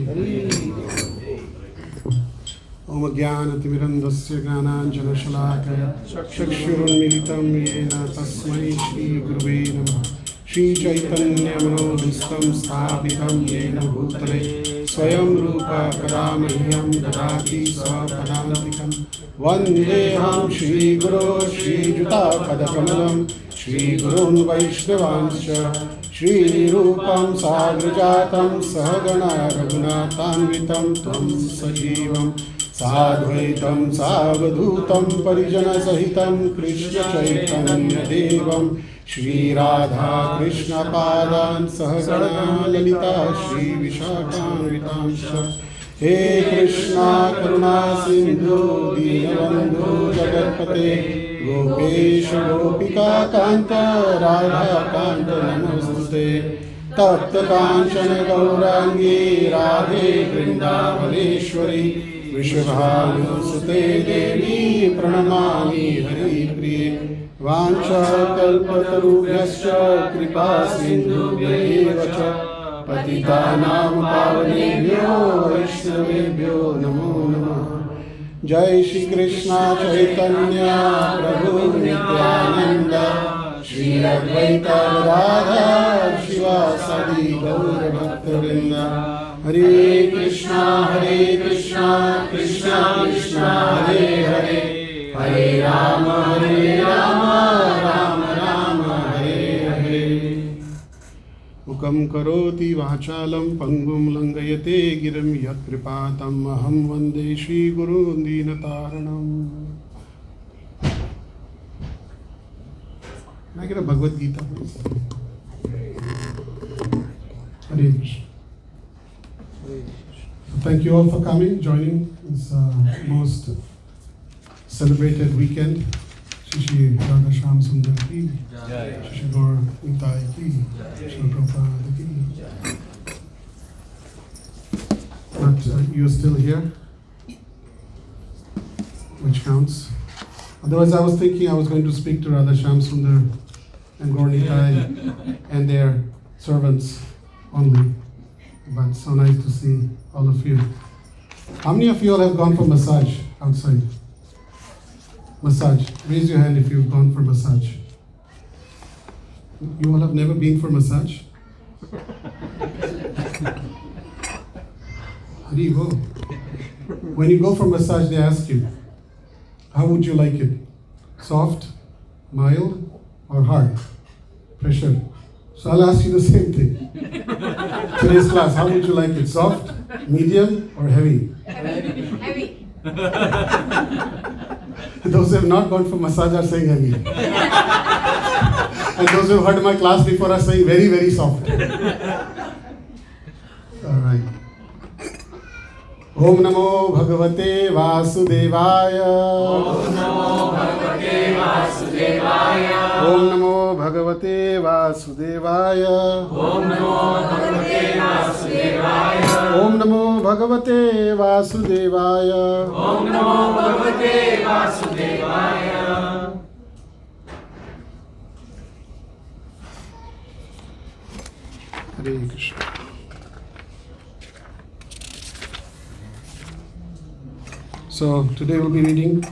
ओम ज्ञानतिमिरन्धस्य ज्ञानाञ्जनशलाकया चक्षुरुन्मीलितं येन तस्मै श्रीगुरुवे नमः। श्रीचैतन्यमनोभीष्टं स्थापितं येन भूतले स्वयं रूपा कदा मह्यं ददाति स्वपदान्तिकं। वन्देऽहं श्रीगुरो श्रीयुतापदकमलं श्रीगुरून् वैष्णवांश्च श्रीरूपं साग्रजातं सहगणा रघुनाथान्वितं तं सजीवं साद्वैतं सावधूतं परिजनसहितं कृष्णचैतन्यदेवं श्रीराधा कृष्णपादान् सहगणा ललिता श्रीविशाखान्वितांश्च। हे कृष्णा करुणा सिन्धु दीनबन्धु जगत्पते गोपेश गोपिका कान्त राधा कान्त नमोस्तुते। तप्त कांचन गौरांगी राधे वृंदावनेश्वरी वृषभानुसुते देवी प्रणमामि हरिप्रिये। वाञ्छाकल्पतरुभ्यश्च कृपा सिन्धुभ्यैव च पतितानां पावनेभ्यो वैष्णवेभ्यो नमो नमः। जय श्री कृष्ण चैतन्य प्रभु नित्यानंद श्री अद्वैत गदाधर शिवासादि गौर भक्तवृंद। हरे कृष्णा कृष्णा कृष्णा हरे हरे हरे राम राम राम हरे हरे। मुखं करोति वाचालं पंगुं लंघयते गिरिं यत्कृपातम् अहं वन्दे श्रीगुरून् दीनतारिणम्। Can I get a Bhagavad-Gita, please? Hare Krishna. Thank you all for coming, joining this most celebrated weekend. Shri Radha Shyam Sundar ki, Shri Gaur Nitai ki, Shri Prabhupada ki. But you're still here, which counts. Otherwise, I was thinking I was going to speak to Radha Shyam Sundar and Gaur Nitai and their servants only. But so nice to see all of you. How many of you all have gone for massage outside? Massage. Raise your hand if you've gone for massage. You all have never been for massage? Haribo. When you go for massage, they ask you, how would you like it? Soft, mild, or hard? Pressure. So I'll ask you the same thing. Today's class, how would you like it? Soft, medium, or heavy? Heavy. Those who have not gone for massage are saying heavy. And those who have heard my class before are saying very, very soft. All right. Om Namo Bhagavate Vasudevaya. Om Namo Bhagavate Vasudevaya. Om Namo Bhagavate Vasudevaya. Om Namo Bhagavate Vasudevaya. Om Namo Bhagavate Vasudevaya. Om Namo Bhagavate Vasudevaya. Hare Krishna. So today we'll be reading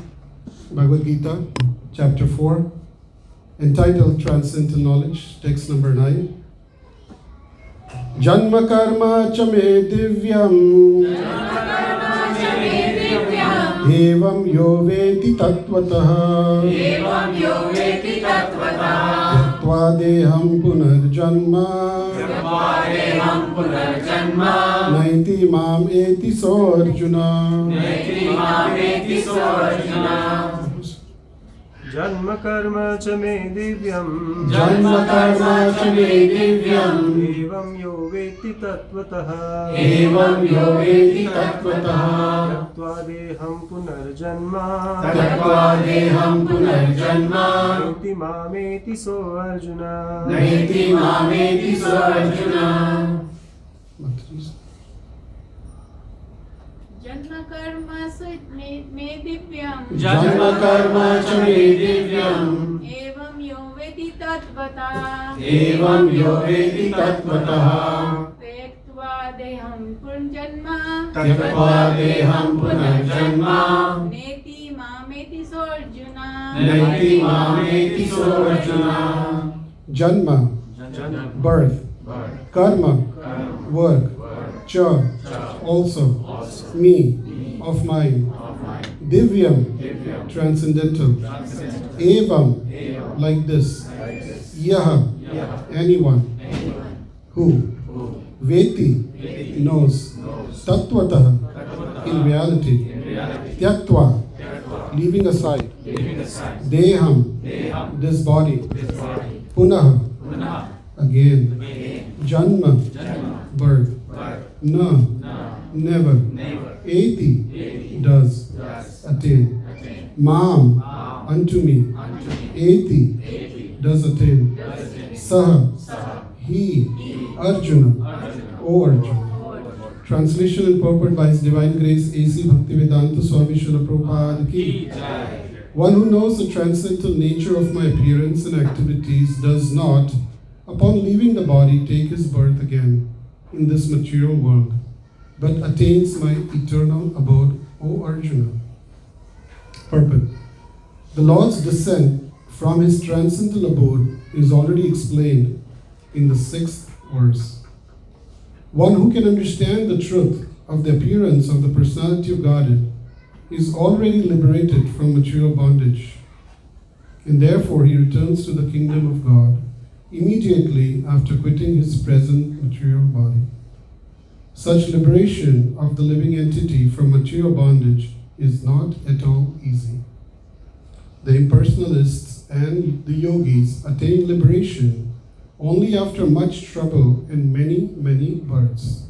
Bhagavad-Gita, chapter 4, entitled Transcendental Knowledge, text number 9. Janma karma cha me divyam evam yo veti tattvataha Evam yo veti tattvataha yattva deham punarjanma Yatva punarjanma naiti mam eti so Arjuna. Naiti mameti so Arjuna. जन्म कर्म च मे दिव्यम् Janma karma cha me divyam एवं यो वेत्ति तत्त्वतः evam yo veti tattvataha त्यक्त्वा देहं पुनर्जन्म tattva deham punarjanma इति मामेति सो Arjun naiti mameti so Arjuna. Janma karma me divyam. Janma karma cha me divyam Evam yo veti tatvata. evam yo veti tattvataha Tektva deham punjan त्यक्त्वा देहं पुनर्जन्म नेति मामेति सोऽर्जुन नैति मामेति सोऽर्जुन Janma, birth, karma, work, cha, also, me, of mine, divyam, transcendental, evam, like this, yaha, anyone, who, veti, knows, tattvataha, in reality, tyaktva, leaving aside, deham, this body, punaha, again, janma, birth, na, never, eti, does, attain, mam, unto me, eti, does attain, saha, he, Arjuna, O Arjuna. Translation and purport by His Divine Grace A.C. Bhaktivedanta Swami Srila Prabhupada ki. One who knows the transcendental nature of my appearance and activities does not, upon leaving the body, take his birth again in this material world, but attains my eternal abode, O Arjuna. Purport. The Lord's descent from His transcendental abode is already explained in the 6th verse. One who can understand the truth of the appearance of the personality of Godhead is already liberated from material bondage, and therefore he returns to the kingdom of God immediately after quitting his present material body. Such liberation of the living entity from material bondage is not at all easy. The impersonalists and the yogis attain liberation only after much trouble and many, many births.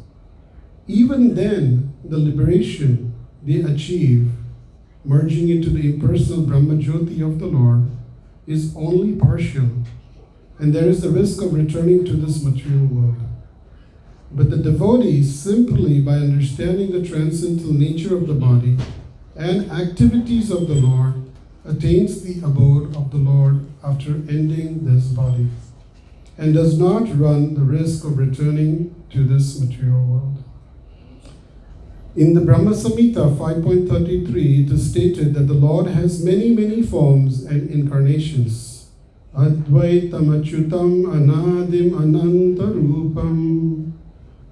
Even then, the liberation they achieve, merging into the impersonal Brahma Jyoti of the Lord, is only partial, and there is the risk of returning to this material world. But the devotee, simply by understanding the transcendental nature of the body and activities of the Lord, attains the abode of the Lord after ending this body, and does not run the risk of returning to this material world. In the Brahma Samhita 5.33, it is stated that the Lord has many, many forms and incarnations. Advaitam Achyutam Anadim Anantarupam.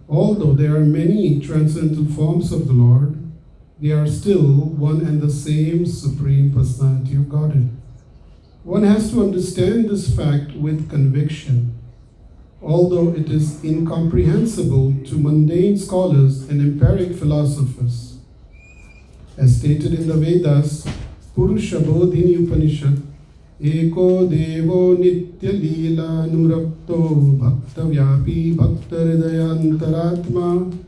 Although there are many transcendental forms of the Lord, they are still one and the same Supreme Personality of Godhead. One has to understand this fact with conviction, although it is incomprehensible to mundane scholars and empiric philosophers. As stated in the Vedas, Purusha Bodhini Upanishad, Eko Devo Nitya Leela Nurapto Bhakta Vyapi Bhakta Hridaya Antaratma.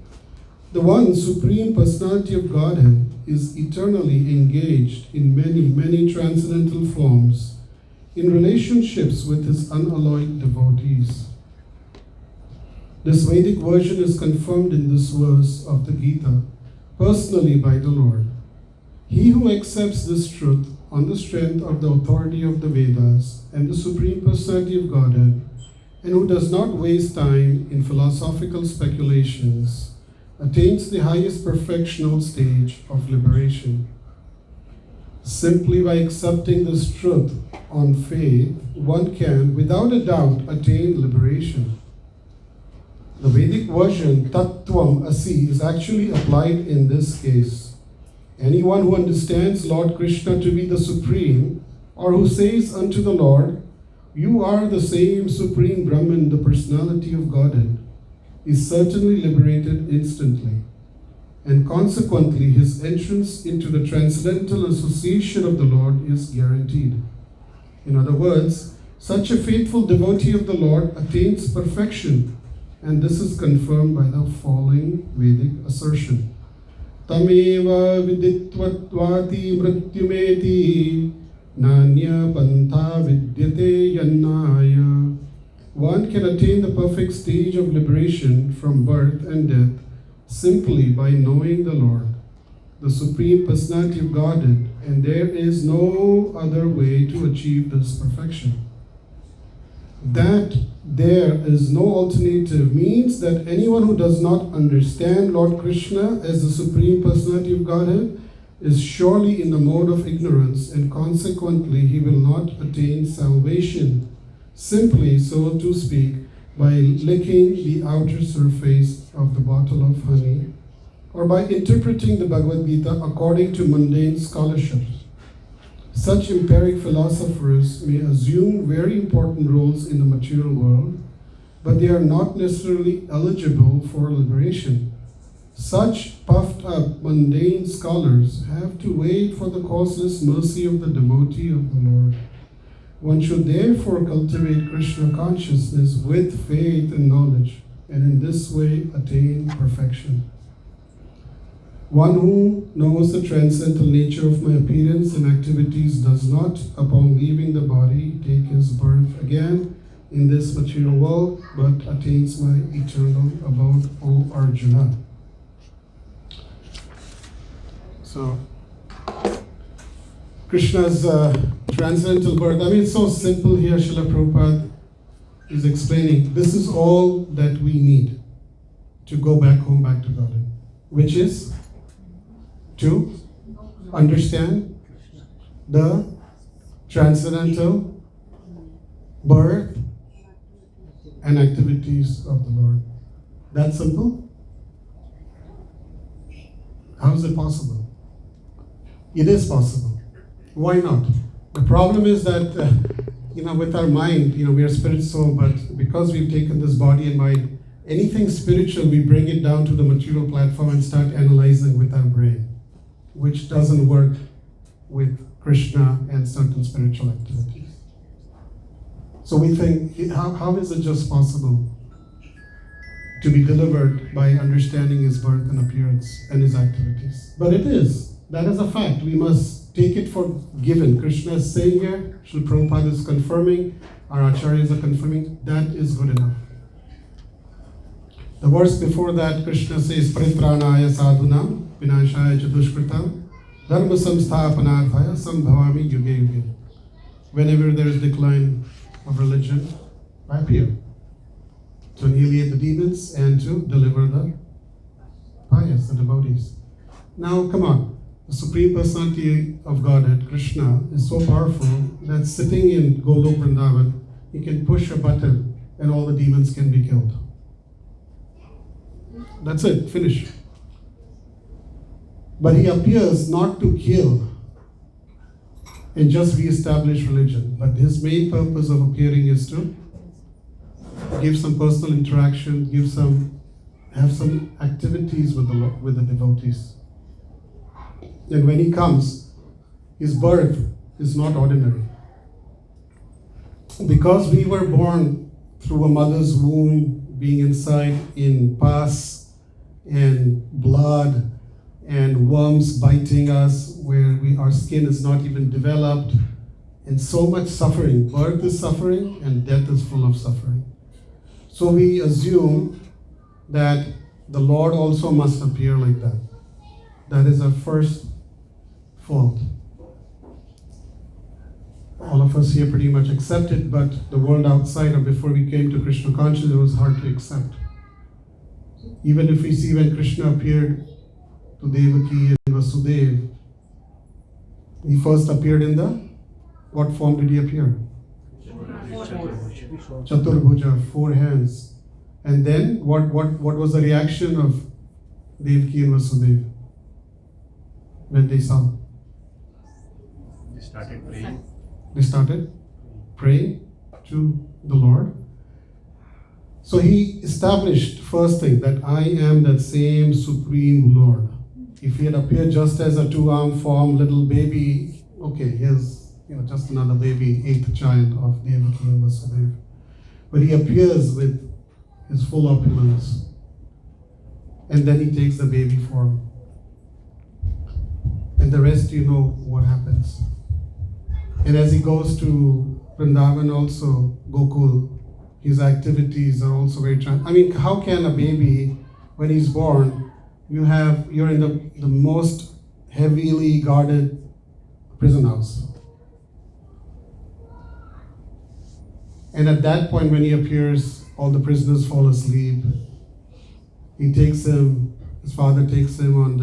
The one Supreme Personality of Godhead is eternally engaged in many, many transcendental forms in relationships with His unalloyed devotees. This Vedic version is confirmed in this verse of the Gita, personally by the Lord. He who accepts this truth on the strength of the authority of the Vedas and the Supreme Personality of Godhead, and who does not waste time in philosophical speculations, attains the highest perfectional stage of liberation. Simply by accepting this truth on faith, one can, without a doubt, attain liberation. The Vedic version, Tattvam Asi, is actually applied in this case. Anyone who understands Lord Krishna to be the Supreme, or who says unto the Lord, "You are the same Supreme Brahman, the personality of Godhead," is certainly liberated instantly. And consequently, his entrance into the transcendental association of the Lord is guaranteed. In other words, such a faithful devotee of the Lord attains perfection, and this is confirmed by the following Vedic assertion. Tameva viditvatvati mrityumeti nanya pantha vidyate yannaya. One can attain the perfect stage of liberation from birth and death simply by knowing the Lord, the Supreme Personality of Godhead, and there is no other way to achieve this perfection. That there is no alternative means that anyone who does not understand Lord Krishna as the Supreme Personality of Godhead is surely in the mode of ignorance, and consequently he will not attain salvation, simply, so to speak, by licking the outer surface of the bottle of honey, or by interpreting the Bhagavad-Gita according to mundane scholarship. Such empiric philosophers may assume very important roles in the material world, but they are not necessarily eligible for liberation. Such puffed up mundane scholars have to wait for the causeless mercy of the devotee of the Lord. One should therefore cultivate Krishna consciousness with faith and knowledge, and in this way attain perfection. One who knows the transcendental nature of my appearance and activities does not, upon leaving the body, take his birth again in this material world, but attains my eternal abode, O Arjuna. So, Krishna's transcendental birth, I mean, it's so simple here. Srila Prabhupada is explaining this is all that we need to go back home, back to Godhead, which is to understand the transcendental birth and activities of the Lord. That simple? How is it possible? It is possible. Why not? The problem is that, with our mind, we are spirit soul, but because we've taken this body and mind, anything spiritual, we bring it down to the material platform and start analyzing with our brain, which doesn't work with Krishna and certain spiritual activities. So we think, how is it just possible to be delivered by understanding his birth and appearance and his activities? But it is. That is a fact. We must take it for given. Krishna is saying here, Srila Prabhupada is confirming, our acharyas are confirming, that is good enough. The verse before that, Krishna says, Paritranaya sadhunam, vinashaya cha dushkritam, dharma samsthapanarthaya sambhavami yuge yuge. Whenever there is decline of religion, I appear to annihilate the demons and to deliver the pious, the devotees. Now, come on. The Supreme Personality of Godhead, Krishna, is so powerful that sitting in Golok Vrindavan, he can push a button and all the demons can be killed. That's it, finish. But he appears not to kill and just re-establish religion, but his main purpose of appearing is to give some personal interaction, have some activities with the devotees. And when he comes, his birth is not ordinary. Because we were born through a mother's womb, being inside in pus and blood and worms biting us, where our skin is not even developed, and so much suffering. Birth is suffering and death is full of suffering. So we assume that the Lord also must appear like that. That is our first fault. All of us here pretty much accept it, but the world outside, or before we came to Krishna consciousness, it was hard to accept. Even if we see when Krishna appeared to Devaki and Vasudev, he first appeared in what form did he appear? Chaturbhuja, 4 hands. And then what was the reaction of Devaki and Vasudev when they saw? They started praying to the Lord. So he established first thing that I am that same Supreme Lord. If he had appeared just as a 2-arm form, little baby, okay, here's just another baby, 8th child of Devaki and Vasudev. But he appears with his full opulence, and then he takes the baby form. And the rest, you know what happens. And as he goes to Vrindavan also, Gokul, his activities are also very how can a baby, when he's born, you're in the most heavily guarded prison house. And at that point, when he appears, all the prisoners fall asleep. He takes him, his father takes him in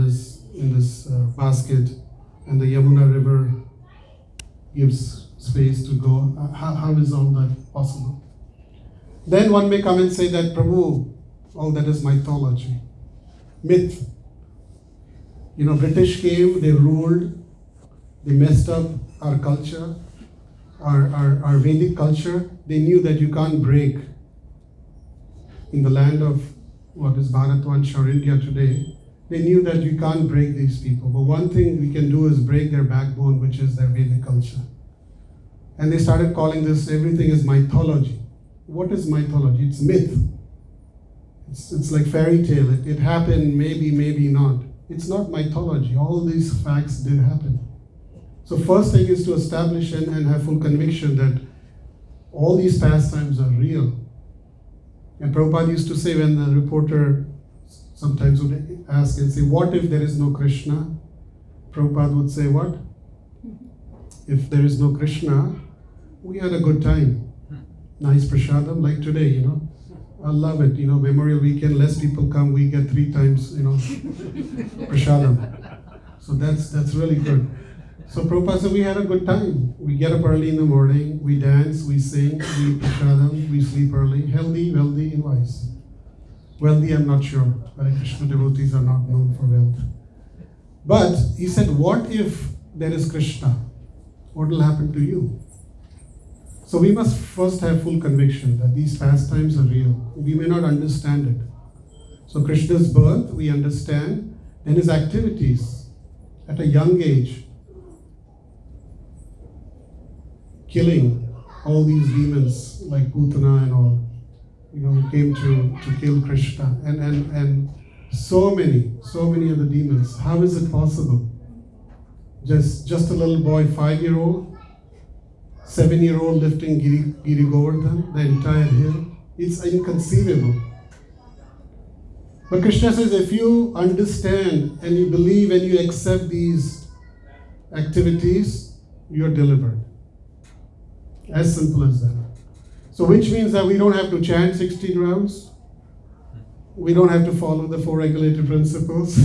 this basket, and the Yamuna River gives space to go. How is all that possible? Then one may come and say that, Prabhu, all that is mythology, myth. British came, they ruled, they messed up our culture, our Vedic culture. They knew that you can't break in the land of what is Bharatvansh or India today. They knew that you can't break these people. But one thing we can do is break their backbone, which is their Vedic culture. And they started calling this, everything is mythology. What is mythology? It's myth. It's like fairy tale. It happened, maybe not. It's not mythology. All these facts did happen. So first thing is to establish and have full conviction that all these pastimes are real. And Prabhupada used to say, when the reporter sometimes would ask and say, what if there is no Krishna? Prabhupada would say, what? If there is no Krishna, we had a good time. Nice prasadam, like today, I love it. Memorial weekend, less people come, we get 3 times, prasadam. So that's really good. So Prabhupada said, we had a good time. We get up early in the morning, we dance, we sing, we eat prasadam, we sleep early, healthy, wealthy, and wise. Wealthy, I'm not sure. Hare Krishna devotees are not known for wealth. But he said, what if there is Krishna? What will happen to you? So we must first have full conviction that these pastimes are real. We may not understand it. So Krishna's birth, we understand, and his activities at a young age, killing all these demons like Putana and all, came to kill Krishna, and so many of the demons. How is it possible? Just a little boy, 5-year-old, 7-year-old lifting Giri Govardhan, the entire hill. It's inconceivable. But Krishna says, if you understand and you believe and you accept these activities, you are delivered. As simple as that. So which means that we don't have to chant 16 rounds. We don't have to follow the 4 regulated principles.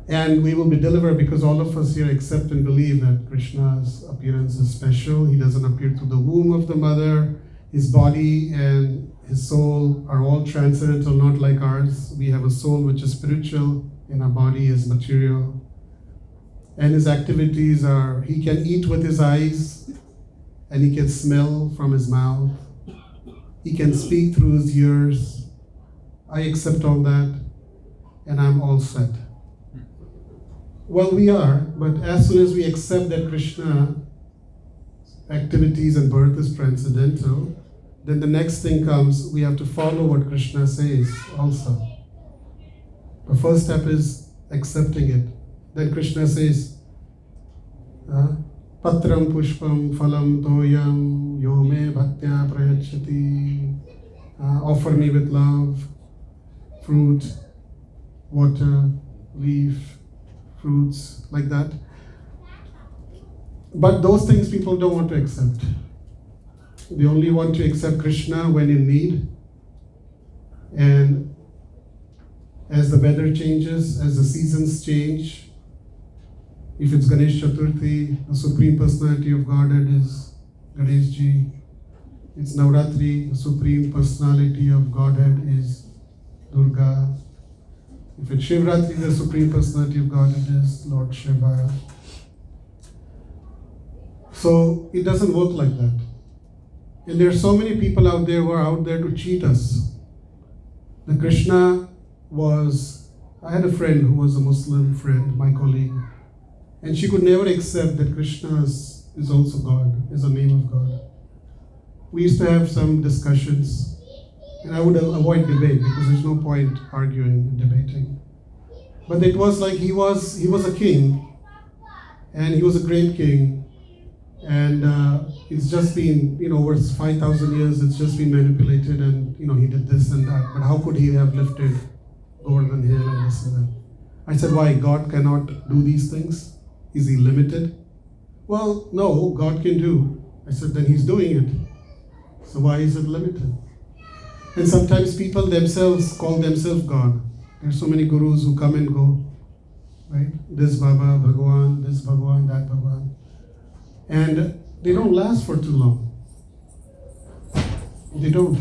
And we will be delivered because all of us here accept and believe that Krishna's appearance is special. He doesn't appear through the womb of the mother. His body and his soul are all transcendental, not like ours. We have a soul which is spiritual and our body is material. And his activities are, he can eat with his eyes and he can smell from his mouth. He can speak through his ears. I accept all that and I'm all set. Well, we are, but as soon as we accept that Krishna activities and birth is transcendental, then the next thing comes, we have to follow what Krishna says also. The first step is accepting it. Then Krishna says, Patram pushpam phalam toyam yo me bhaktya prayachati. Offer me with love, fruit, water, leaf, fruits, like that. But those things people don't want to accept. They only want to accept Krishna when in need. And as the weather changes, as the seasons change, if it's Ganesh Chaturthi, the Supreme Personality of Godhead is Ganeshji. It's Navratri, the Supreme Personality of Godhead is Durga. If it's Shivratri, the Supreme Personality of Godhead is Lord Shiva. So it doesn't work like that. And there are so many people out there who are out there to cheat us. The Krishna I had a friend who was a Muslim friend, my colleague, and she could never accept that Krishna is also God, is a name of God. We used to have some discussions, and I would avoid debate because there's no point arguing and debating. But it was like he was a king, and he was a great king, and it's just been, over 5,000 years, it's just been manipulated, and he did this and that. But how could he have lifted Govardhan Hill and this and that? I said, why? God cannot do these things? Is he limited? Well, no, God can do I said, then he's doing it. So why is it limited? And sometimes people themselves call themselves God. There's so many gurus who come and go, right? This Baba, Bhagwan, this Bhagwan, that Bhagwan. And they don't last for too long. They don't.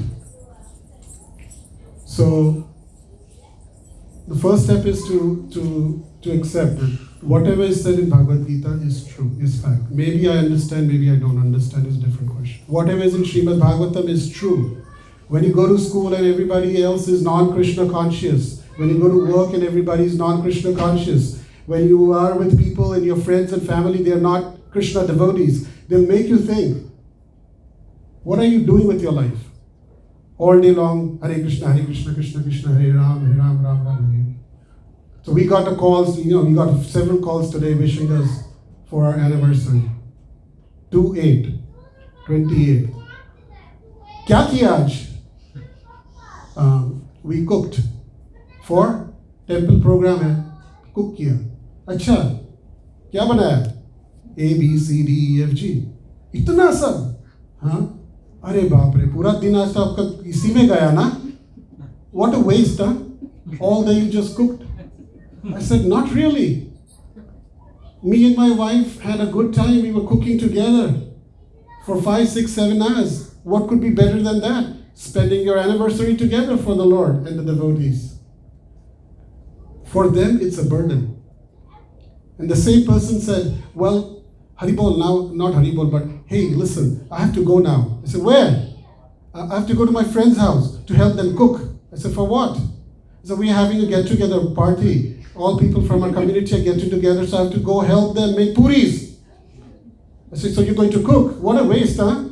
So the first step is to accept that whatever is said in Bhagavad-Gita is true, is fact. Maybe I understand, maybe I don't understand, is a different question. Whatever is in Srimad Bhagavatam is true. When you go to school and everybody else is non-Krishna conscious, when you go to work and everybody is non-Krishna conscious, when you are with people and your friends and family, they are not Krishna devotees, they'll make you think, what are you doing with your life? All day long, Hare Krishna, Krishna Krishna, Hare Ram, Ram Ram, Hare. So we got the calls, we got several calls today wishing us for our anniversary. 2/8/28. Kya kiya aaj? We cooked for temple program hai. Cook kiya. Acha, kya banaya? A, B, C, D, E, F, G. Itna sab? हाँ? अरे बाप रे, पूरा दिन आज तो आपका इसी में गया ना? What a waste, huh? All day you just cooked. I said, not really. Me and my wife had a good time. We were cooking together for 5, 6, 7 hours. What could be better than that? Spending your anniversary together for the Lord and the devotees. For them, it's a burden. And the same person said, well, Haribol now, not Haribol, but hey, listen, I have to go now. I said, where? I have to go to my friend's house to help them cook. I said, for what? So we're having a get-together party. All people from our community are getting together, so I have to go help them make puris. I said, so you're going to cook? What a waste, huh?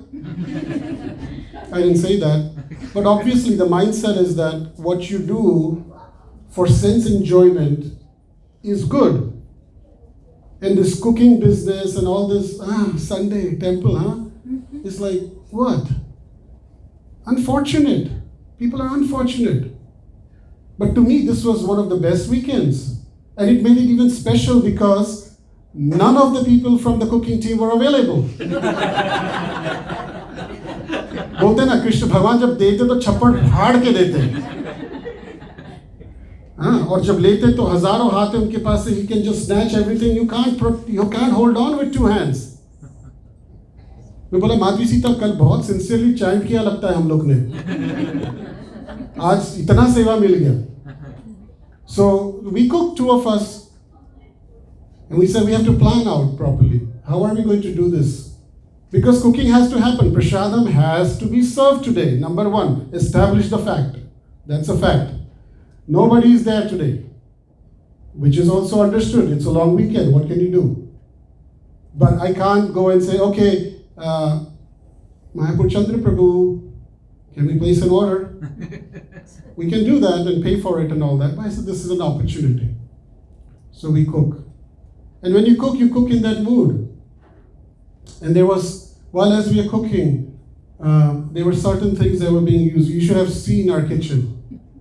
I didn't say that. But obviously the mindset is that what you do for sense enjoyment is good. And this cooking business and all this, Sunday, temple, huh? It's like, what? Unfortunate. People are unfortunate. But to me, this was one of the best weekends. And it made it even special because none of the people from the cooking team were available. बोलते ना कृष्ण भगवान जब देते तो छप्पड़ फाड़ के देते, हाँ, और जब लेते तो हजारों हाथ है उनके पास से, he can just snatch everything. You can't hold on with 2 hands. मैं बोला माधवी सीता कल बहुत सिंसियरली चैंट किया लगता है हम लोग ने, आज इतना सेवा मिल गया. So we cooked, 2 of us, and we said we have to plan out properly. How are we going to do this? Because cooking has to happen. Prasadam has to be served today. Number 1, establish the fact. That's a fact. Nobody is there today, which is also understood. It's a long weekend. What can you do? But I can't go and say, okay, Ramachandra Prabhu, can we place an order? We can do that and pay for it and all that. But I said, this is an opportunity. So we cook. And when you cook in that mood. And there was, while as we are cooking, there were certain things that were being used. You should have seen our kitchen.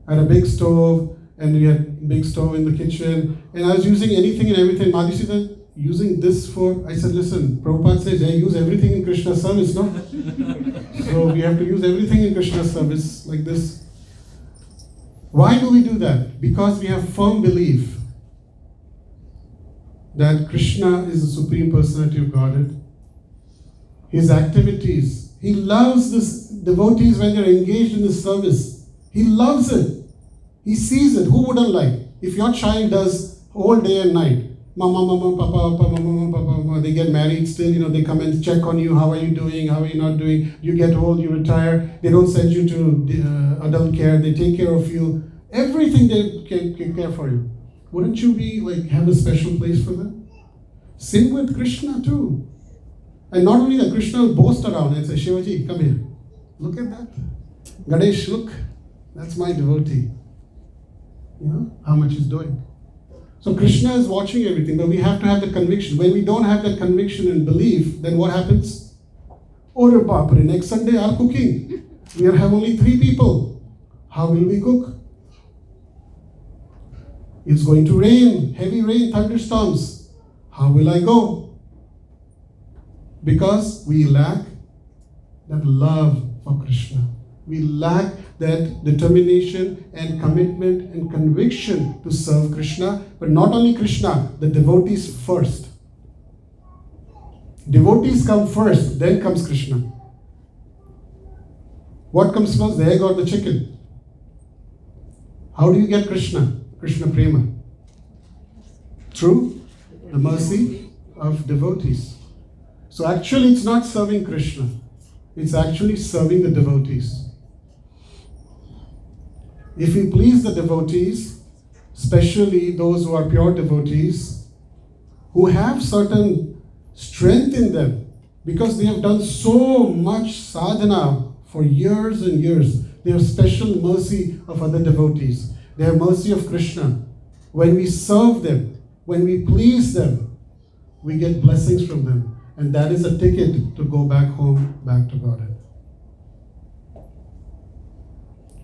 I had a big stove, and we had a big stove in the kitchen. And I was using anything and everything. Madhu said, using this for, I said, listen, Prabhupada says, I use everything in Krishna's service, no? So we have to use everything in Krishna's service like this. Why do we do that? Because we have firm belief that Krishna is the Supreme Personality of Godhead. His activities, he loves this devotees when they're engaged in his service. He loves it. He sees it. Who wouldn't like? If your child does all day and night, mama, mama, papa, papa, mama, papa, mama, they get married still, they come and check on you. How are you doing? How are you not doing? You get old, you retire. They don't send you to adult care. They take care of you. Everything they can care for you. Wouldn't you be have a special place for them? Sing with Krishna too. And not only that, Krishna will boast around and say, Shivaji, come here. Look at that. Ganesh, look. That's my devotee. How much he's doing. So Krishna is watching everything, but we have to have the conviction. When we don't have that conviction and belief, then what happens? Oh, Bapre, next Sunday our cooking. We have only 3 people. How will we cook? It's going to rain, heavy rain, thunderstorms. How will I go? Because we lack that love for Krishna. We lack that determination and commitment and conviction to serve Krishna, but not only Krishna, the devotees first. Devotees come first, then comes Krishna. What comes first, the egg or the chicken? How do you get Krishna? Krishna Prema. Through the mercy of devotees. So actually it's not serving Krishna. It's actually serving the devotees. If we please the devotees, especially those who are pure devotees, who have certain strength in them, because they have done so much sadhana for years and years, they have special mercy of other devotees. They have mercy of Krishna. When we serve them, when we please them, we get blessings from them. And that is a ticket to go back home, back to Godhead.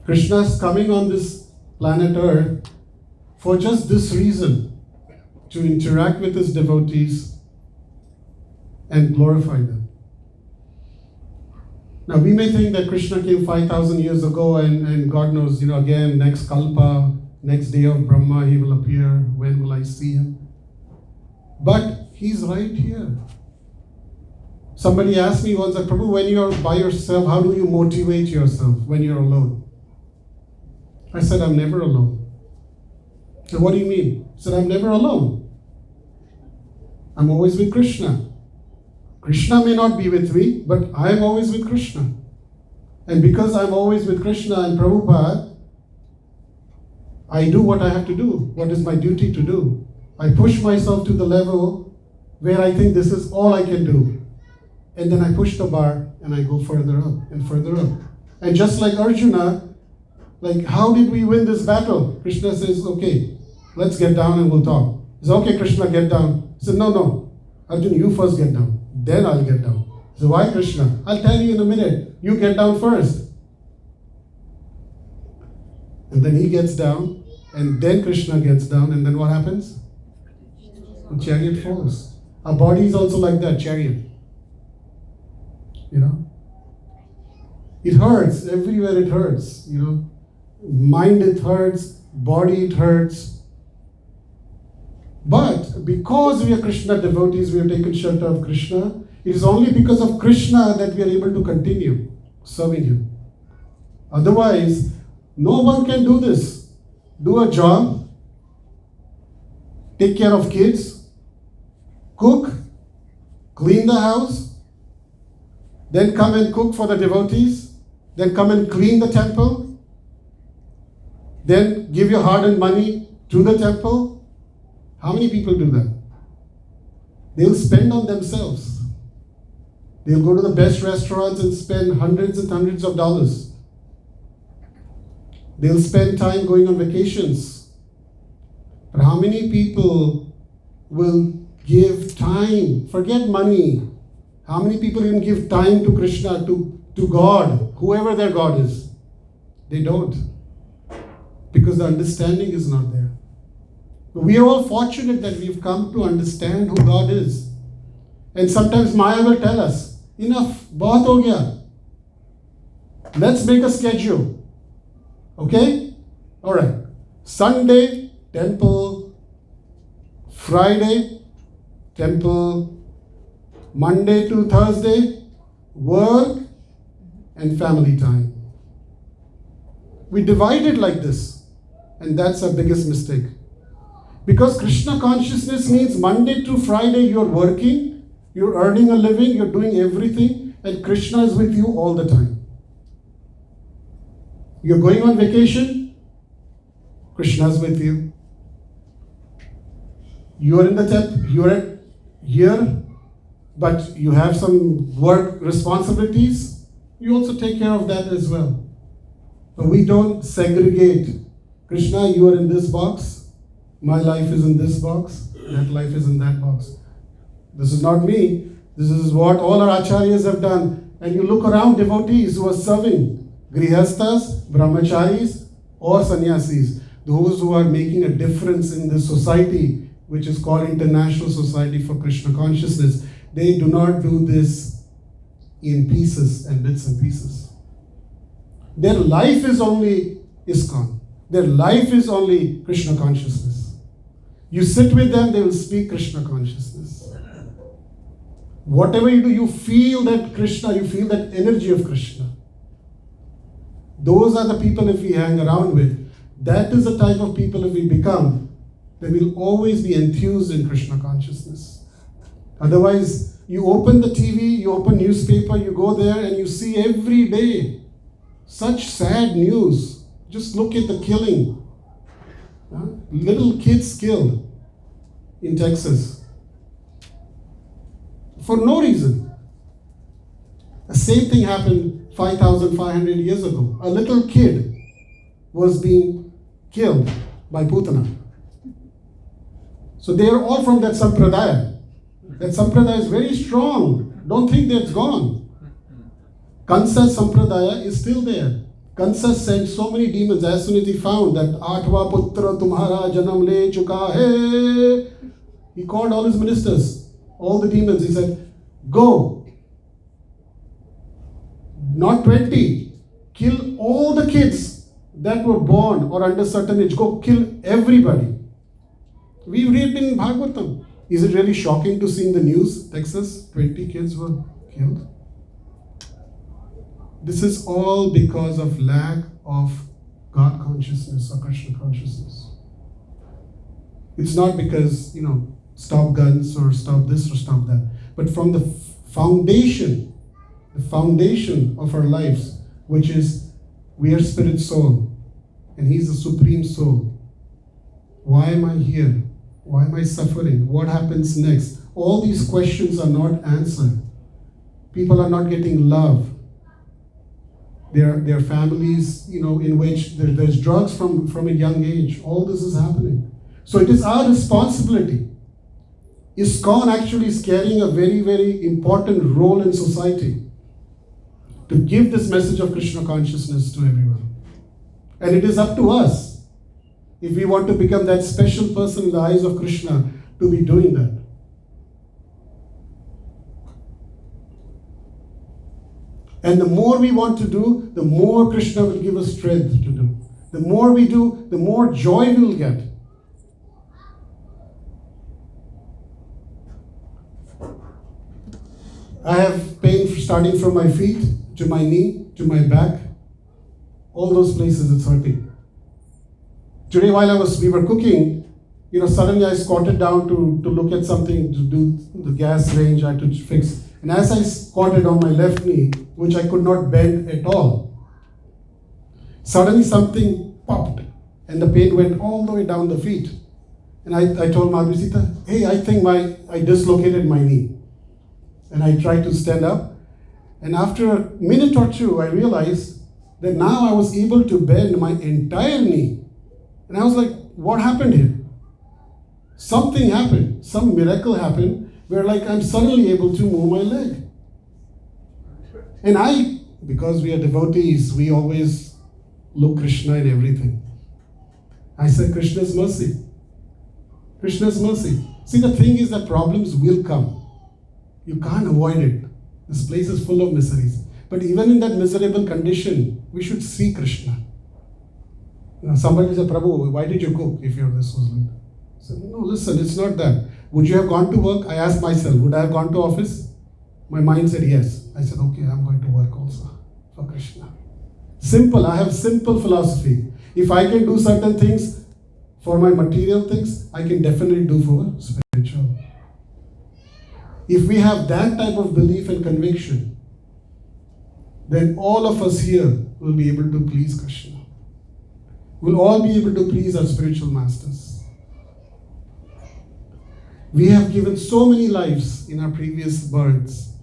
Krishna is coming on this planet Earth for just this reason, to interact with his devotees and glorify them. Now we may think that Krishna came 5,000 years ago and God knows, again, next Kalpa, next day of Brahma, he will appear. When will I see him? But he's right here. Somebody asked me once, Prabhu, when you're by yourself, how do you motivate yourself when you're alone? I said, I'm never alone. So what do you mean? I said, I'm never alone. I'm always with Krishna. Krishna may not be with me, but I'm always with Krishna. And because I'm always with Krishna and Prabhupada, I do what I have to do, what is my duty to do. I push myself to the level where I think this is all I can do. And then I push the bar and I go further up and further up. And just like Arjuna, how did we win this battle? Krishna says, okay, let's get down and we'll talk. He says, okay, Krishna, get down. He said, no, Arjuna, you first get down. Then I'll get down. He said, why, Krishna? I'll tell you in a minute. You get down first. And then he gets down, and then Krishna gets down, and then what happens? The chariot falls. Our body is also like that, chariot. It hurts. Everywhere it hurts, Mind it hurts, body it hurts. But because we are Krishna devotees, we have taken shelter of Krishna. It is only because of Krishna that we are able to continue serving him. Otherwise, no one can do this. Do a job, take care of kids, cook, clean the house, then come and cook for the devotees, then come and clean the temple, then give your hard-earned money to the temple. How many people do that? They'll spend on themselves. They'll go to the best restaurants and spend hundreds and hundreds of dollars. They'll spend time going on vacations. But how many people will give time? Forget money. How many people even give time to Krishna, to God, whoever their God is? They don't. Because the understanding is not there. But we are all fortunate that we've come to understand who God is. And sometimes Maya will tell us, enough, bahut ho gaya. Let's make a schedule. Okay? Alright. Sunday, temple. Friday, temple. Monday to Thursday, work and family time. We divide it like this. And that's our biggest mistake. Because Krishna consciousness means Monday to Friday you're working, you're earning a living, you're doing everything, and Krishna is with you all the time. You're going on vacation, Krishna is with you. You're in the temple, you're here, but you have some work responsibilities, you also take care of that as well. But we don't segregate. Krishna, you are in this box. My life is in this box. That life is in that box. This is not me. This is what all our acharyas have done. And you look around devotees who are serving. Grihastas, brahmacharis, or sannyasis. Those who are making a difference in this society, which is called International Society for Krishna Consciousness. They do not do this in pieces and bits and pieces. Their life is only ISKCON. Their life is only Krishna consciousness. You sit with them, they will speak Krishna consciousness. Whatever you do, you feel that Krishna, you feel that energy of Krishna. Those are the people if we hang around with. That is the type of people if we become, then we'll always be enthused in Krishna consciousness. Otherwise, you open the TV, you open newspaper, you go there and you see every day such sad news. Just look at the killing. Little kids killed in Texas for no reason. The same thing happened 5,500 years ago. A little kid was being killed by Putana. So they are all from that Sampradaya. That Sampradaya is very strong. Don't think that's gone. Kansa's Sampradaya is still there. Kansa sent so many demons as soon as he found that Athva Putra Tumhara Janam Le Chuka Hai. He called all his ministers, all the demons. He said, go. Not 20. Kill all the kids that were born or under certain age. Go kill everybody. We read in Bhagavatam. Is it really shocking to see in the news, Texas, 20 kids were killed? This is all because of lack of God consciousness or Krishna consciousness. It's not because, stop guns or stop this or stop that. But from the foundation of our lives, which is we are spirit soul and He's the supreme soul. Why am I here? Why am I suffering? What happens next? All these questions are not answered. People are not getting love. There are families, in which there's drugs from a young age. All this is happening. So it is our responsibility. ISKCON actually is carrying a very, very important role in society to give this message of Krishna consciousness to everyone. And it is up to us, if we want to become that special person in the eyes of Krishna, to be doing that. And the more we want to do, the more Krishna will give us strength to do. The more we do, the more joy we will get. I have pain starting from my feet to my knee to my back. All those places it's hurting. Today while we were cooking, suddenly I squatted down to look at something to do the gas range I had to fix. And as I squatted on my left knee, which I could not bend at all, suddenly something popped and the pain went all the way down the feet. And I told Madhuri, hey, I think I dislocated my knee. And I tried to stand up. And after a minute or two, I realized that now I was able to bend my entire knee. And I was like, what happened here? Something happened. Some miracle happened where I'm suddenly able to move my leg. And because we are devotees, we always look Krishna in everything. I said, Krishna's mercy. Krishna's mercy. See, the thing is that problems will come. You can't avoid it. This place is full of miseries. But even in that miserable condition, we should see Krishna. Somebody said, Prabhu, why did you cook if you're this Muslim? I said, no, listen, it's not that. Would you have gone to work? I asked myself, would I have gone to office? My mind said yes. I said, okay, I'm going to work also for Krishna. Simple, I have simple philosophy. If I can do certain things for my material things, I can definitely do for spiritual. If we have that type of belief and conviction, then all of us here will be able to please Krishna. We'll all be able to please our spiritual masters. We have given so many lives in our previous births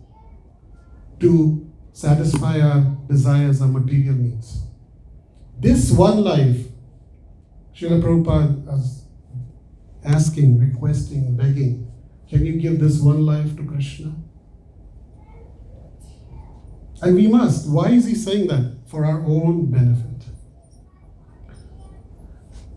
to satisfy our desires, our material needs. This one life, Srila Prabhupada is asking, requesting, begging, can you give this one life to Krishna? And we must. Why is he saying that? For our own benefit.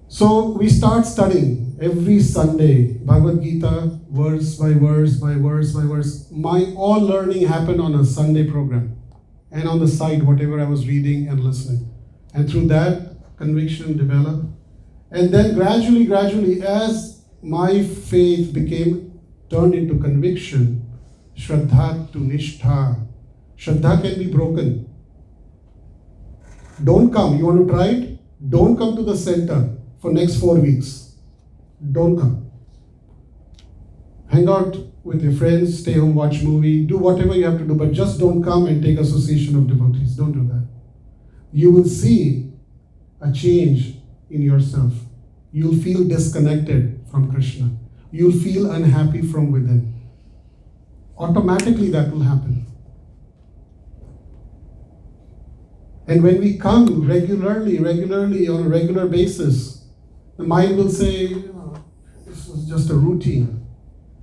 So So we start studying every Sunday, Bhagavad-Gita, verse by verse by verse by verse. My all learning happened on a Sunday program and on the side, whatever I was reading and listening. And through that, conviction developed. And then gradually, as my faith became turned into conviction, Shraddha to Nishtha. Shraddha can be broken. Don't come. You want to try it? Don't come to the center for next 4 weeks. Don't come. Hang out with your friends, stay home, watch movie, do whatever you have to do, but just don't come and take association of devotees. Don't do that. You will see a change in yourself. You'll feel disconnected from Krishna. You'll feel unhappy from within. Automatically that will happen. And when we come regularly, on a regular basis, the mind will say, "Oh, this is just a routine."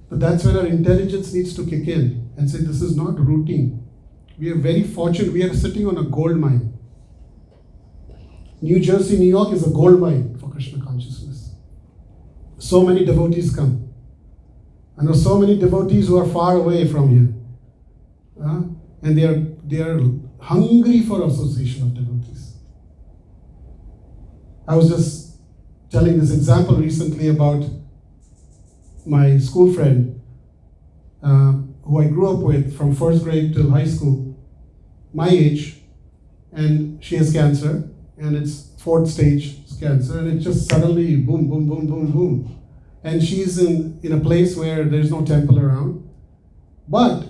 But that's when our intelligence needs to kick in and say, this is not routine. We are very fortunate. We are sitting on a gold mine. New Jersey, New York is a gold mine for Krishna consciousness. So many devotees come. I know so many devotees who are far away from here. And they are hungry for association of devotees. I was just telling this example recently about my school friend who I grew up with from first grade till high school, my age, and she has cancer, and it's 4th stage cancer, and it just suddenly boom, boom, boom, boom, boom. And she's in a place where there's no temple around. But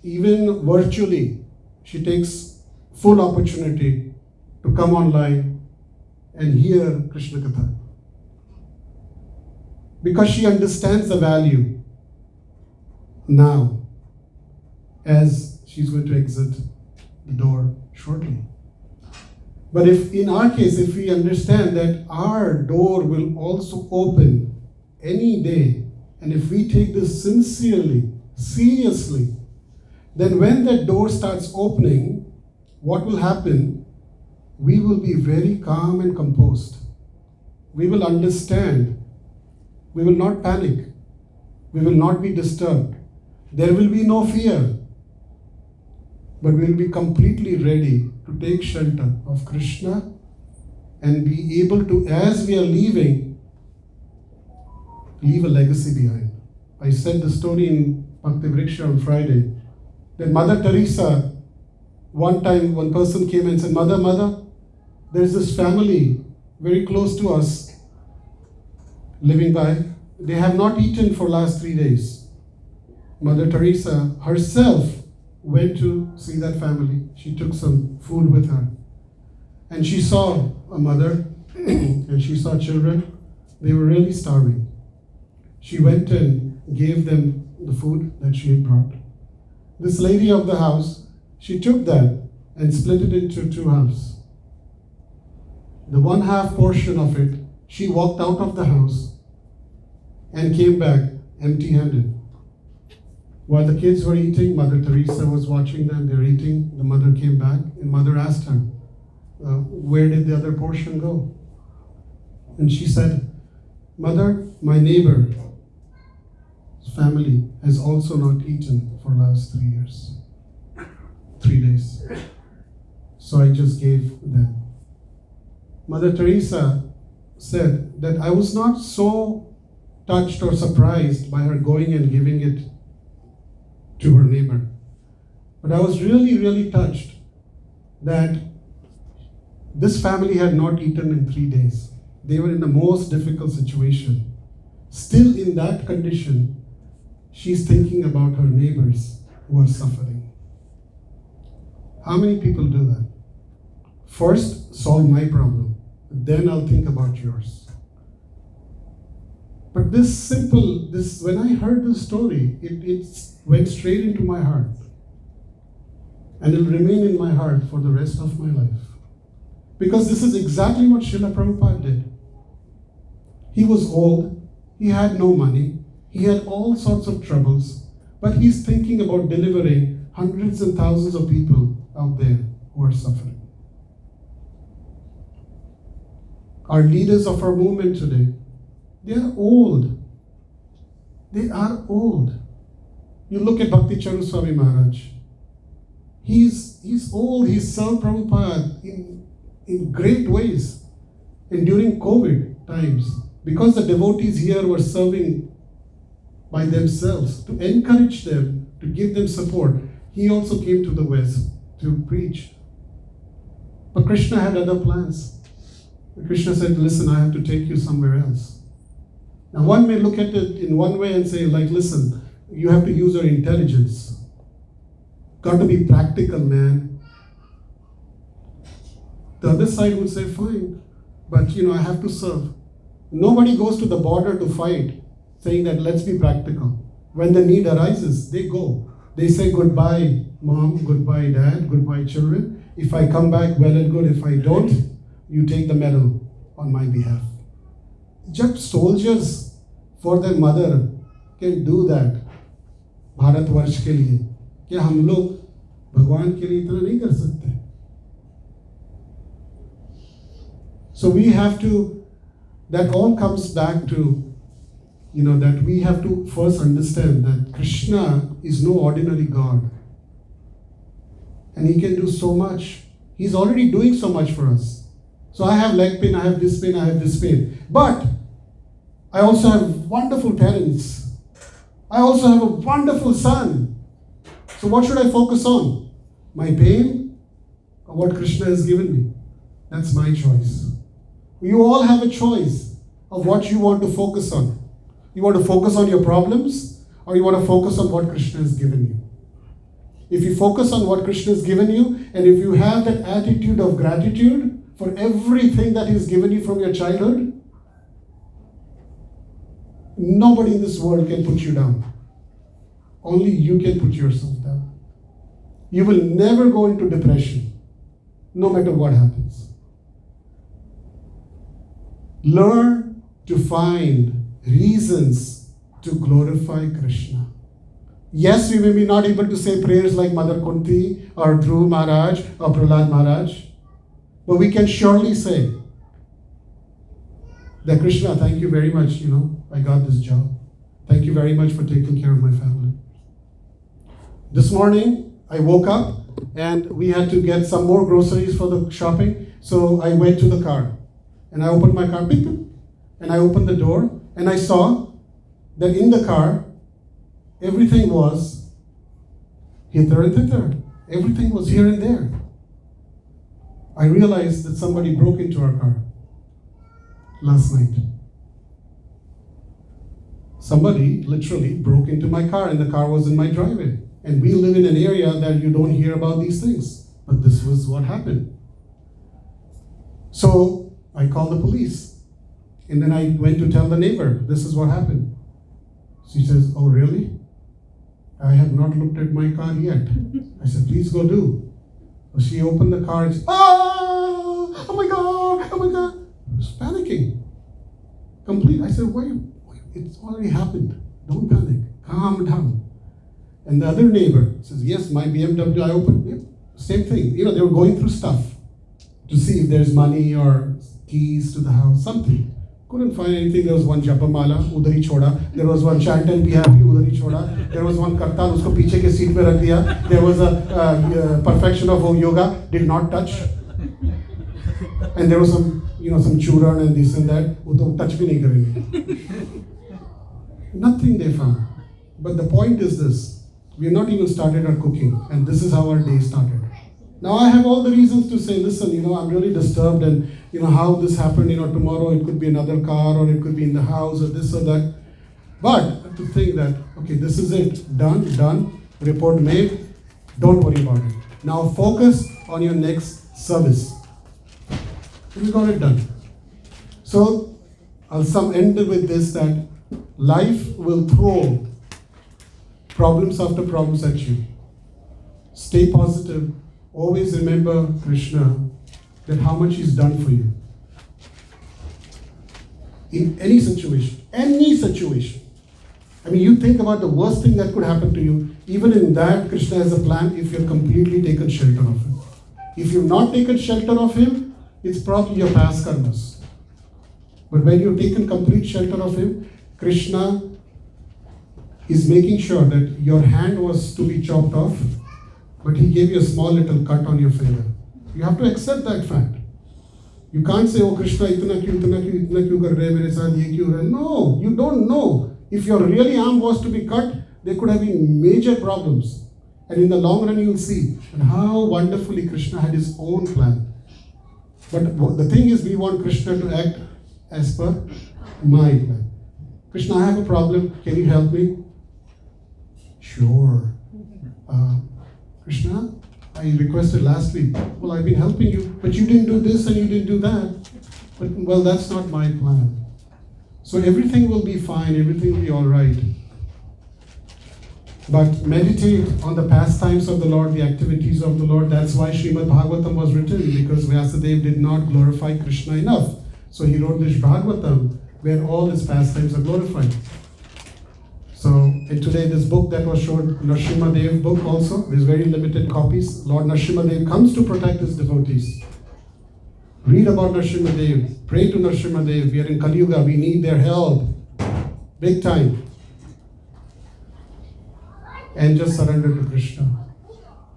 even virtually, she takes full opportunity to come online and hear Krishna Katha. Because she understands the value now as she's going to exit the door shortly. But if in our case, if we understand that our door will also open any day, and if we take this sincerely, seriously, then when that door starts opening, what will happen? We will be very calm and composed. We will understand. We will not panic. We will not be disturbed. There will be no fear. But we will be completely ready to take shelter of Krishna and be able to, as we are leaving, leave a legacy behind. I said the story in Bhakti Vriksha on Friday that Mother Teresa, one time one person came and said, Mother, there's this family very close to us living by. They have not eaten for last 3 days. Mother Teresa herself went to see that family. She took some food with her. And she saw a mother and she saw children. They were really starving. She went and gave them the food that she had brought. This lady of the house, she took that and split it into 2 halves. The 1/2 portion of it, she walked out of the house and came back empty-handed. While the kids were eating, Mother Teresa was watching them. They're eating. The mother came back, and Mother asked her, where did the other portion go? And she said, Mother, my neighbor's family has also not eaten for last 3 years. 3 days. So I just gave them. Mother Teresa said that I was not so touched or surprised by her going and giving it to her neighbor. But I was really touched that this family had not eaten in 3 days. They were in the most difficult situation. Still in that condition, she's thinking about her neighbors who are suffering. How many people do that? First, solve my problem. Then I'll think about yours. But when I heard this story, it went straight into my heart. And it'll remain in my heart for the rest of my life. Because this is exactly what Srila Prabhupada did. He was old, he had no money, he had all sorts of troubles, but he's thinking about delivering hundreds and thousands of people out there who are suffering. our leaders of our movement today, they are old. They are old. You look at Bhakti Charu Swami Maharaj. He's old. He's served Prabhupada in great ways. And during COVID times, because the devotees here were serving by themselves, to encourage them, to give them support, he also came to the West to preach. But Krishna had other plans. Krishna said, listen, I have to take you somewhere else. Now one may look at it in one way and say, like, listen, you have to use your intelligence. Got to be practical, man. The other side would say, fine, but I have to serve. Nobody goes to the border to fight, saying that let's be practical. When the need arises, they go. They say goodbye, mom, goodbye, dad, goodbye, children. If I come back, well and good. If I don't, you take the medal on my behalf. Just soldiers for their mother can do that. Bharatvarsh के लिए क्या हम लोग भगवान के लिए इतना नहीं कर सकते? So we have to, that all comes back to, that we have to first understand that Krishna is no ordinary God. And he can do so much. He's already doing so much for us. So I have leg pain, I have this pain, I have this pain. But I also have wonderful parents. I also have a wonderful son. So what should I focus on? My pain or what Krishna has given me? That's my choice. You all have a choice of what you want to focus on. You want to focus on your problems or you want to focus on what Krishna has given you. If you focus on what Krishna has given you and if you have that attitude of gratitude for everything that He's given you from your childhood, nobody in this world can put you down. Only you can put yourself down. You will never go into depression, no matter what happens. Learn to find reasons to glorify Krishna. Yes, we may be not able to say prayers like Mother Kunti or Dhruv Maharaj or Prahlad Maharaj, but we can surely say that Krishna, thank you very much, I got this job. Thank you very much for taking care of my family. This morning, I woke up and we had to get some more groceries for the shopping. So I went to the car and I opened my car, beep, beep, and I opened the door and I saw that in the car, everything was hither and thither. Everything was here and there. I realized that somebody broke into our car last night. Somebody literally broke into my car and the car was in my driveway. And we live in an area that you don't hear about these things. But this was what happened. So I called the police. And then I went to tell the neighbor, this is what happened. She says, oh really? I have not looked at my car yet. I said, please go do. So she opened the car and said, oh my God, oh my God. I was panicking. Complete. I said, why? It's already happened. Don't panic. Calm down. And the other neighbor says, yes, my BMW, I opened. Yep, same thing. They were going through stuff to see if there's money or keys to the house, something. Couldn't find anything. There was one japamala, udhar hi choda. There was one chant and be happy, udhar hi choda. There was one kartal, usko piche ke seat pe rakh diya. There was a perfection of yoga, did not touch. And there was some churan and this and that. Wo to touch bhi nahi karenge. Nothing they found. But the point is this. We have not even started our cooking. And this is how our day started. Now I have all the reasons to say, listen, I'm really disturbed and how this happened, tomorrow it could be another car or it could be in the house or this or that. But to think that, okay, this is it, done, report made, don't worry about it. Now focus on your next service. We got it done. So I'll end with this, that life will throw problems after problems at you. Stay positive. Always remember Krishna, that how much He's done for you. In any situation. I mean, you think about the worst thing that could happen to you. Even in that, Krishna has a plan if you've completely taken shelter of Him. If you've not taken shelter of Him, it's probably your past karmas. But when you've taken complete shelter of him, Krishna is making sure that your hand was to be chopped off, but he gave you a small little cut on your finger. You have to accept that fact. You can't say, oh Krishna, itna kyun kar rahe mere saath, ye kyun ho raha hai? No, you don't know. If your really arm was to be cut, there could have been major problems. And in the long run, you'll see how wonderfully Krishna had his own plan. But the thing is, we want Krishna to act as per my plan. Krishna, I have a problem. Can you help me? Sure. Krishna, I requested last week. Well, I've been helping you, but you didn't do this and you didn't do that. But, well, that's not my plan. So everything will be fine. Everything will be all right. But meditate on the pastimes of the Lord, the activities of the Lord. That's why Srimad Bhagavatam was written, because Vyasadeva did not glorify Krishna enough. So he wrote this Bhagavatam where all his pastimes are glorified. So, and today this book that was shown, Nrsimhadev book also, with very limited copies. Lord Nrsimhadev comes to protect his devotees. Read about Nrsimhadev, pray to Nrsimhadev. We are in Kali Yuga, we need their help. Big time. And just surrender to Krishna.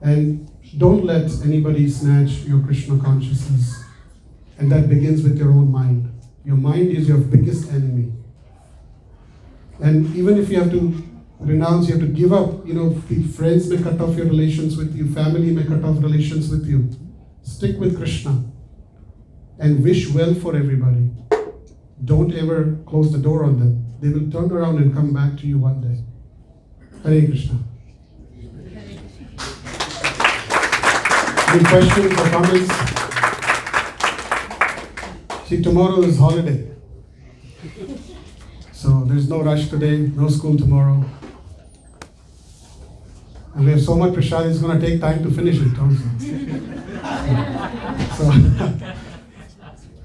And don't let anybody snatch your Krishna consciousness. And that begins with your own mind. Your mind is your biggest enemy. And even if you have to renounce, you have to give up, friends may cut off your relations with you, family may cut off relations with you. Stick with Krishna and wish well for everybody. Don't ever close the door on them. They will turn around and come back to you one day. Hare Krishna. Any questions or comments? See, tomorrow is holiday. So there's no rush today, no school tomorrow. And we have so much prasad, it's going to take time to finish it also. So,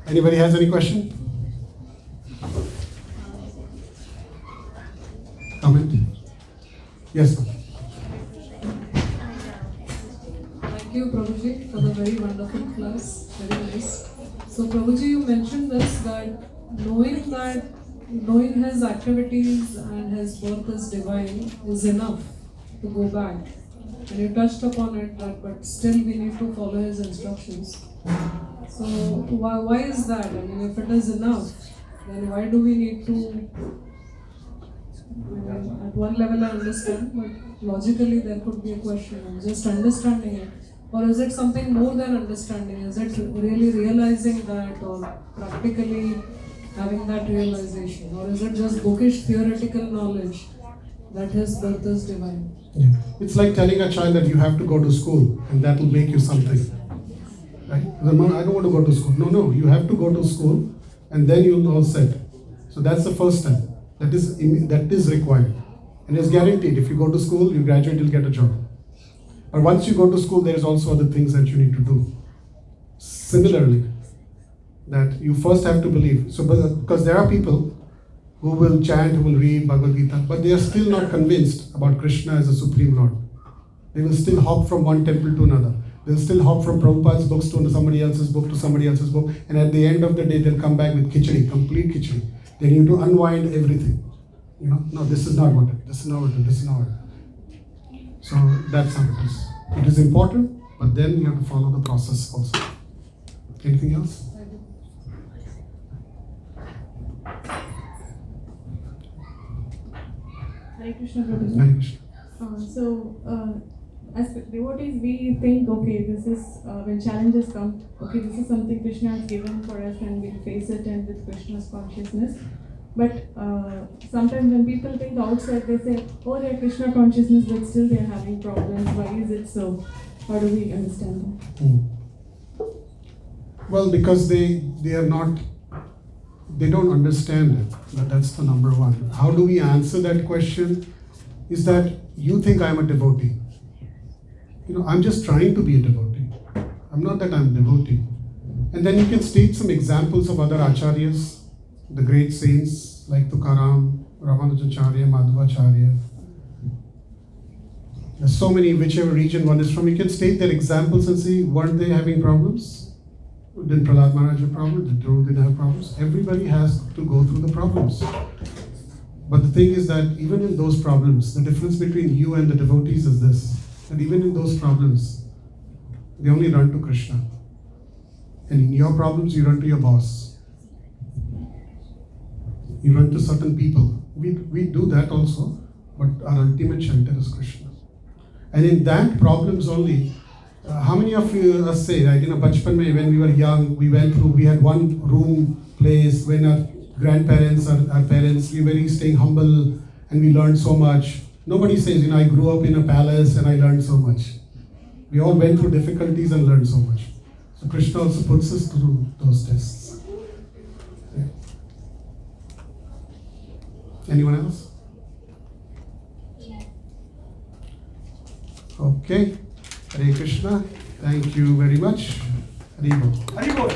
anybody has any question? Comment? Yes, sir. Thank you, Prabhuji, for the very wonderful class. Very nice. So, Prabhuji, you mentioned this, that knowing his activities and his birth is divine is enough to go back. And you touched upon it, that but still we need to follow his instructions. So why is that? I mean, if it is enough, then why do we need to? At one level I understand, but logically there could be a question of just understanding it. Or is it something more than understanding? Is it really realizing that, or practically having that realization? Or is it just bookish theoretical knowledge that his birth is divine? Yeah. It's like telling a child that you have to go to school and that will make you something. Right? I don't want to go to school. No, you have to go to school and then you'll all set. So that's the first step. That is required. And it's guaranteed. If you go to school, you graduate, you'll get a job. But once you go to school, there's also other things that you need to do. Similarly, that you first have to believe. So, because there are people who will chant, who will read Bhagavad-Gita, but they are still not convinced about Krishna as a Supreme Lord. They will still hop from one temple to another. They'll still hop from Prabhupada's books to somebody else's book to somebody else's book, and at the end of the day, they'll come back with khichdi, complete khichdi. They need to unwind everything. No, this is not what it is. This is not what it is. This is not what it is. So that's how it is. It is important, but then you have to follow the process also. Anything else? Hare Krishna, Prabhuji. Hare Krishna. As devotees, we think, okay, this is when challenges come, okay, this is something Krishna has given for us and we'll face it and with Krishna's consciousness. But sometimes when people think outside, they say, oh, they're Krishna consciousness, but still they're having problems. Why is it so? How do we understand that? Well, because they don't understand it. That's the number one. How do we answer that question? Is that you think I'm a devotee. I'm just trying to be a devotee. I'm not that I'm a devotee. And then you can state some examples of other acharyas, the great saints like Tukaram, Ramachandra, Madhvacharya. There's so many, whichever region one is from, you can state their examples and see, weren't they having problems? Did Prahlad Maharaj have problems? Did Dhruv didn't have problems? Everybody has to go through the problems. But the thing is that even in those problems, the difference between you and the devotees is this, that even in those problems, they only run to Krishna. And in your problems, you run to your boss. You run to certain people. We do that also, but our ultimate shelter is Krishna. And in that problems only, how many of you say, like in a bachpan mein, when we were young, we had one room place, when our grandparents, our parents, we were staying humble and we learned so much. Nobody says, I grew up in a palace and I learned so much. We all went through difficulties and learned so much. So Krishna also puts us through those tests. Yeah. Anyone else? Okay. Hare Krishna. Thank you very much. Hare Bol. Hari Bol.